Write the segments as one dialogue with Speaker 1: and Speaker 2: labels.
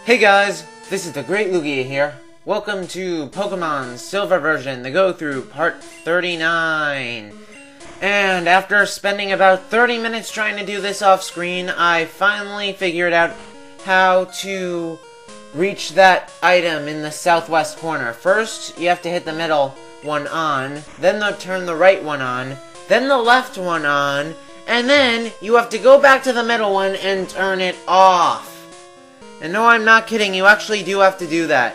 Speaker 1: Hey guys, this is the Great Lugia here. Welcome to Pokemon Silver version, the go-through, part 39. And after spending about 30 minutes trying to do this off-screen, I finally figured out how to reach that item in the southwest corner. First, you have to hit the middle one on, then turn the right one on, then the left one on, and then you have to go back to the middle one and turn it off. And no, I'm not kidding, you actually do have to do that.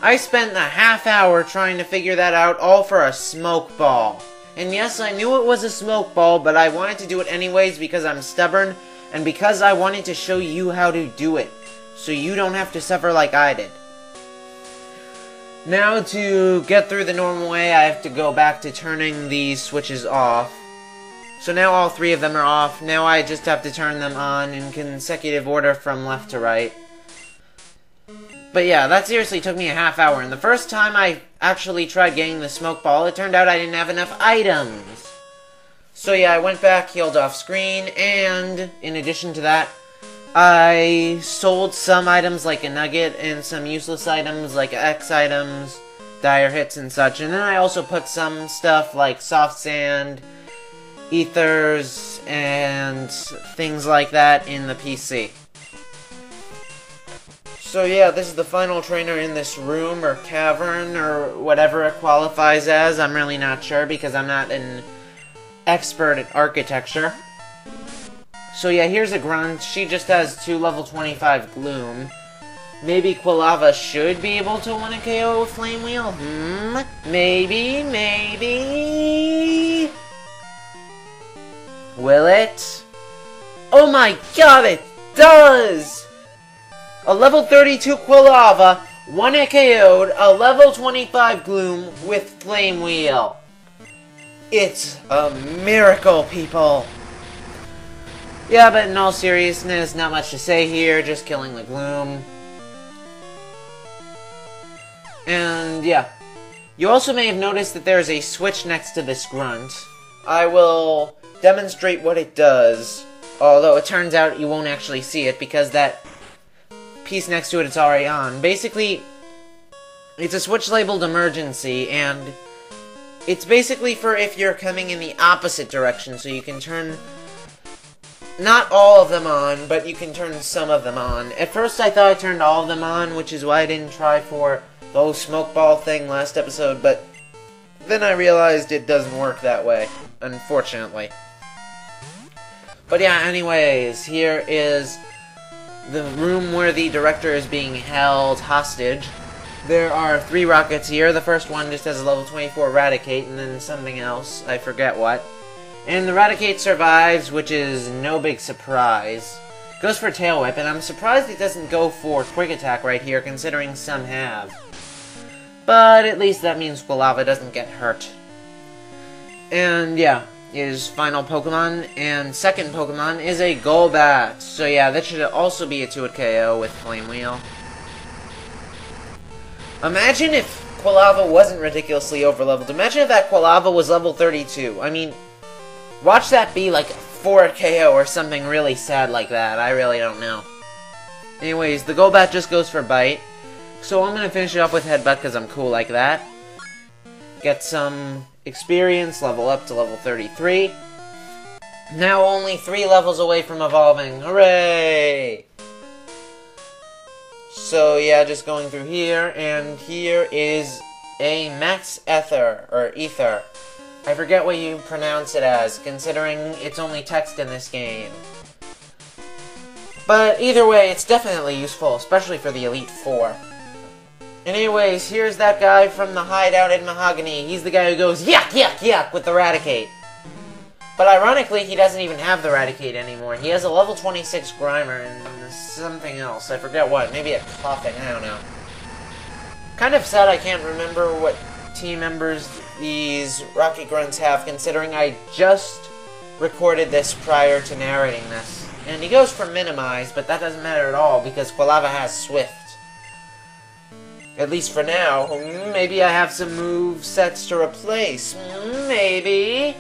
Speaker 1: I spent a half hour trying to figure that out, all for a smoke ball. And yes, I knew it was a smoke ball, but I wanted to do it anyways because I'm stubborn, and because I wanted to show you how to do it, so you don't have to suffer like I did. Now, to get through the normal way, I have to go back to turning these switches off. So now all three of them are off. Now I just have to turn them on in consecutive order from left to right. But yeah, that seriously took me a half hour. And the first time I actually tried getting the smoke ball, it turned out I didn't have enough items. So yeah, I went back, healed off screen, and in addition to that, I sold some items like a nugget and some useless items like X items, dire hits and such. And then I also put some stuff like soft sand, ethers, and things like that in the PC. So yeah, this is the final trainer in this room, or cavern, or whatever it qualifies as. I'm really not sure because I'm not an expert at architecture. So yeah, here's a Grunt. She just has 2 level 25 Gloom. Maybe Quilava should be able to win a KO with Flame Wheel? Maybe? Will it? Oh my god, it does! A level 32 Quilava won a KO'd a level 25 Gloom with Flame Wheel. It's a miracle, people! Yeah, but in all seriousness, not much to say here, just killing the Gloom. And yeah. You also may have noticed that there's a switch next to this Grunt. I will demonstrate what it does, although it turns out you won't actually see it because that piece next to it is already on. Basically, it's a switch labeled emergency, and it's basically for if you're coming in the opposite direction, so you can turn not all of them on, but you can turn some of them on. At first I thought I turned all of them on, which is why I didn't try for the whole smoke ball thing last episode, but then I realized it doesn't work that way, unfortunately. But yeah, anyways, here is the room where the director is being held hostage. There are 3 rockets here. The first one just has a level 24 Raticate, and then something else, I forget what. And the Raticate survives, which is no big surprise. Goes for Tail Whip, and I'm surprised it doesn't go for Quick Attack right here, considering some have. But at least that means Quilava doesn't get hurt. And yeah, his final Pokemon and second Pokemon is a Golbat. So yeah, that should also be a 2-hit KO with Flame Wheel. Imagine if Quilava wasn't ridiculously overleveled. Imagine if that Quilava was level 32. I mean, watch that be like a 4 KO or something really sad like that. I really don't know. Anyways, the Golbat just goes for Bite. So I'm going to finish it up with Headbutt because I'm cool like that. Get some experience, level up to level 33. Now only 3 levels away from evolving. Hooray! So yeah, just going through here, and here is a Max Ether, or Ether. I forget what you pronounce it as, considering it's only text in this game. But either way, it's definitely useful, especially for the Elite Four. Anyways, here's that guy from the hideout in Mahogany. He's the guy who goes, yuck, yuck, yuck, with the Raticate. But ironically, he doesn't even have the Raticate anymore. He has a level 26 Grimer and something else. I forget what. Maybe a Coughing, I don't know. Kind of sad I can't remember what team members these Rocky Grunts have, considering I just recorded this prior to narrating this. And he goes for Minimize, but that doesn't matter at all, because Quilava has Swift. At least for now. Maybe I have some move sets to replace. Maybe.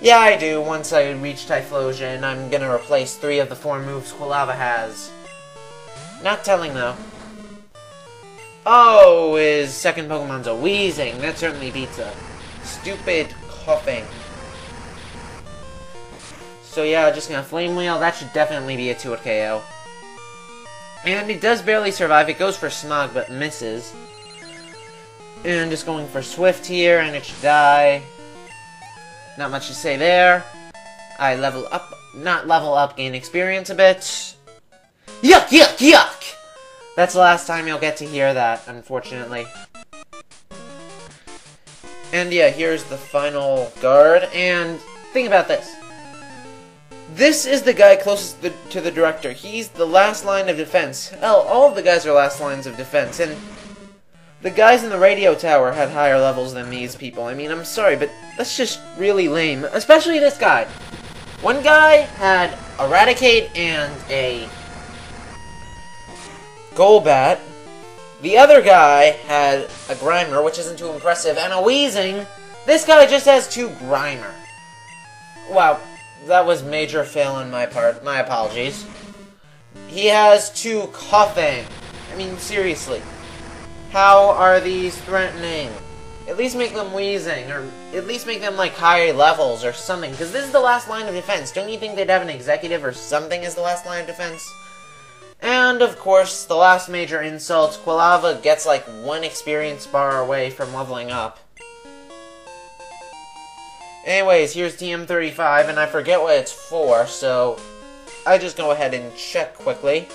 Speaker 1: Yeah, I do. Once I reach Typhlosion, I'm gonna replace 3 of the 4 moves Quilava has. Not telling, though. Oh, his second Pokemon's a Weezing. That certainly beats a stupid coughing. So yeah, just gonna Flame Wheel. That should definitely be a 2-hit KO. And it does barely survive. It goes for Smog, but misses. And just going for Swift here, and it should die. Not much to say there. I level up, not level up, gain experience a bit. Yuck, yuck, yuck! That's the last time you'll get to hear that, unfortunately. And yeah, here's the final guard, and think about this. This is the guy closest to the director. He's the last line of defense. Hell, all of the guys are last lines of defense, and the guys in the radio tower had higher levels than these people. I mean, I'm sorry, but that's just really lame. Especially this guy. One guy had Eradicate and a Golbat. The other guy had a Grimer, which isn't too impressive, and a Weezing. This guy just has 2 Grimer. Wow, that was major fail on my part. My apologies. He has 2 Coughing. I mean, seriously. How are these threatening? At least make them Weezing, or at least make them, like, high levels or something, because this is the last line of defense. Don't you think they'd have an executive or something as the last line of defense? And, of course, the last major insult, Quilava gets, like, 1 experience bar away from leveling up. Anyways, here's TM35, and I forget what it's for, so I just go ahead and check quickly.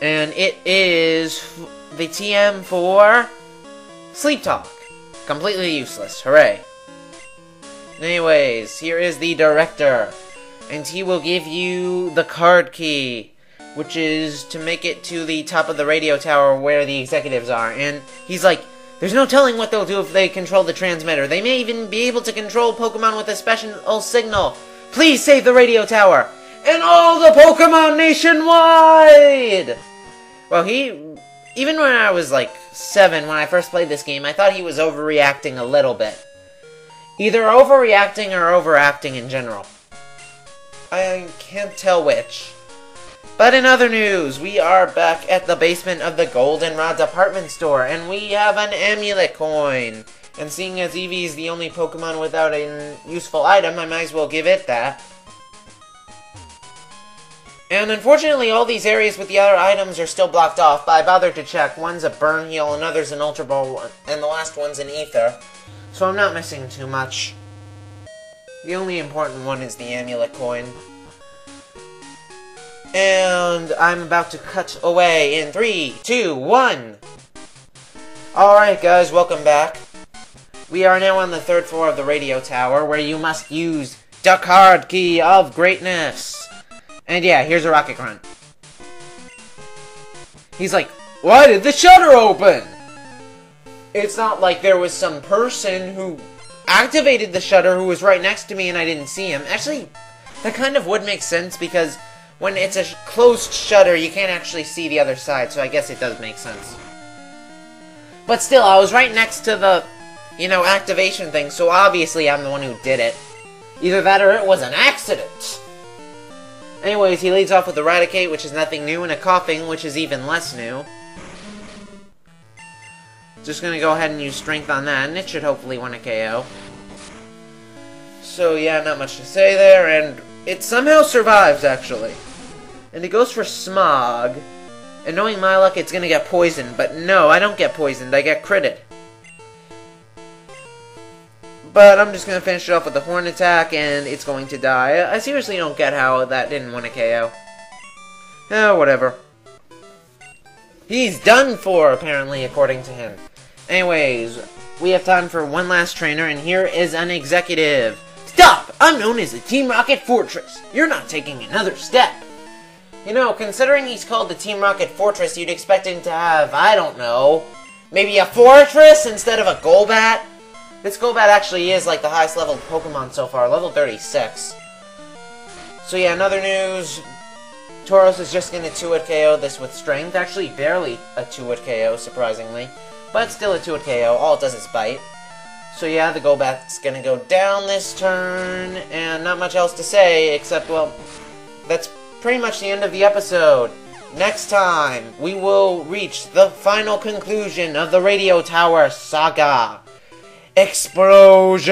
Speaker 1: And it is the TM for Sleep Talk. Completely useless. Hooray. Anyways, here is the director. And he will give you the card key, which is to make it to the top of the radio tower where the executives are. And he's like, there's no telling what they'll do if they control the transmitter. They may even be able to control Pokemon with a special signal. Please save the radio tower. And all the Pokemon nationwide! Well, even when I was like 7, when I first played this game, I thought he was overreacting a little bit. Either overreacting or overacting in general. I can't tell which. But in other news, we are back at the basement of the Goldenrod department store, and we have an amulet coin. And seeing as Eevee is the only Pokemon without a useful item, I might as well give it that. And unfortunately, all these areas with the other items are still blocked off, but I bothered to check. One's a Burn Heal, another's an Ultra Ball, and the last one's an Ether. So I'm not missing too much. The only important one is the amulet coin. And I'm about to cut away in 3, 2, 1. Alright guys, welcome back. We are now on the 3rd floor of the radio tower, where you must use the card key of greatness. And yeah, here's a Rocket Grunt. He's like, why did the shutter open? It's not like there was some person who activated the shutter who was right next to me and I didn't see him. Actually, that kind of would make sense because when it's a closed shutter, you can't actually see the other side, so I guess it does make sense. But still, I was right next to the, activation thing, so obviously I'm the one who did it. Either that or it was an accident. Anyways, he leads off with Eradicate, which is nothing new, and a Coughing, which is even less new. Just gonna go ahead and use Strength on that, and it should hopefully win a KO. So yeah, not much to say there, and it somehow survives, actually. And it goes for Smog. And knowing my luck, it's gonna get poisoned, but no, I don't get poisoned, I get critted. But I'm just going to finish it off with the Horn Attack, and it's going to die. I seriously don't get how that didn't win a KO. Oh, whatever. He's done for, apparently, according to him. Anyways, we have time for one last trainer, and here is an executive. Stop! I'm known as the Team Rocket Fortress. You're not taking another step. Considering he's called the Team Rocket Fortress, you'd expect him to have, I don't know, maybe a Fortress instead of a Golbat? This Golbat actually is like the highest leveled Pokemon so far, level 36. So yeah, in other news, Tauros is just going to 2-hit KO this with Strength. Actually, barely a 2-hit KO, surprisingly. But still a 2-hit KO, all it does is bite. So yeah, the Golbat's going to go down this turn, and not much else to say, except, well, that's pretty much the end of the episode. Next time, we will reach the final conclusion of the Radio Tower saga. Explosion!